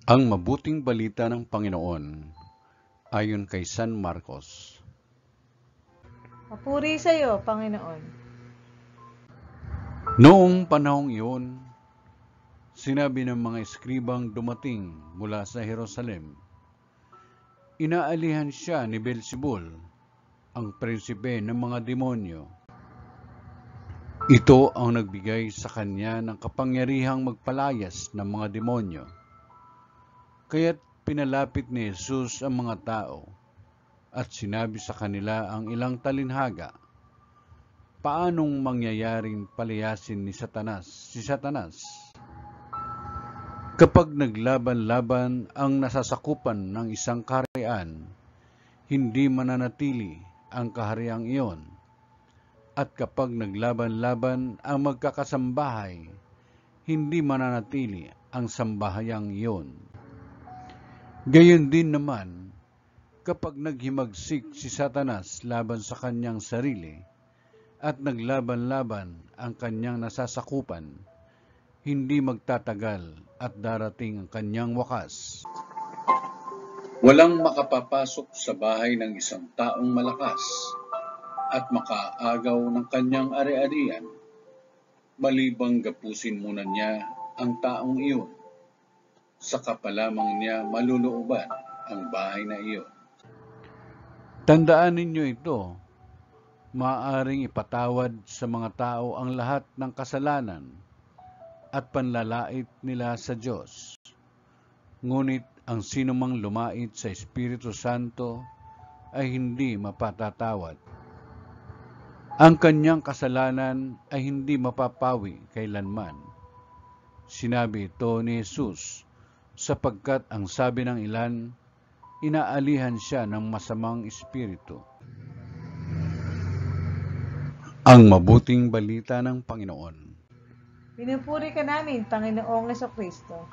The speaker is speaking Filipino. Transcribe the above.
Ang mabuting balita ng Panginoon ayon kay San Marcos. Papuri sa iyo, Panginoon. Noong panahong iyon, sinabi ng mga eskribang dumating mula sa Jerusalem, inaalihan siya ni Beelzebul, ang prinsipe ng mga demonyo. Ito ang nagbigay sa kanya ng kapangyarihang magpalayas ng mga demonyo. Kaya't pinalapit ni Jesus ang mga tao at sinabi sa kanila ang ilang talinhaga. Paanong mangyayaring palayasin si Satanas? Kapag naglaban-laban ang nasasakupan ng isang kaharian, hindi mananatili ang kahariang iyon. At kapag naglaban-laban ang magkakasambahay, hindi mananatili ang sambahayang iyon. Gayon din naman, kapag naghimagsik si Satanas laban sa kanyang sarili at naglaban-laban ang kanyang nasasakupan, hindi magtatagal at darating ang kanyang wakas. Walang makapapasok sa bahay ng isang taong malakas at makaagaw ng kanyang ari-arian, malibang gapusin muna niya ang taong iyon. Saka pa lamang niya malulooban ang bahay na iyon. Tandaan ninyo ito, maaaring ipatawad sa mga tao ang lahat ng kasalanan at panlalait nila sa Diyos. Ngunit ang sinumang lumait sa Espiritu Santo ay hindi mapatatawad. Ang kanyang kasalanan ay hindi mapapawi kailanman. Sinabi ito ni Jesus sapagkat ang sabi ng ilan, inaalihan siya ng masamang espiritu. Ang mabuting balita ng Panginoon. Pinupuri ka namin, Panginoong Jesucristo.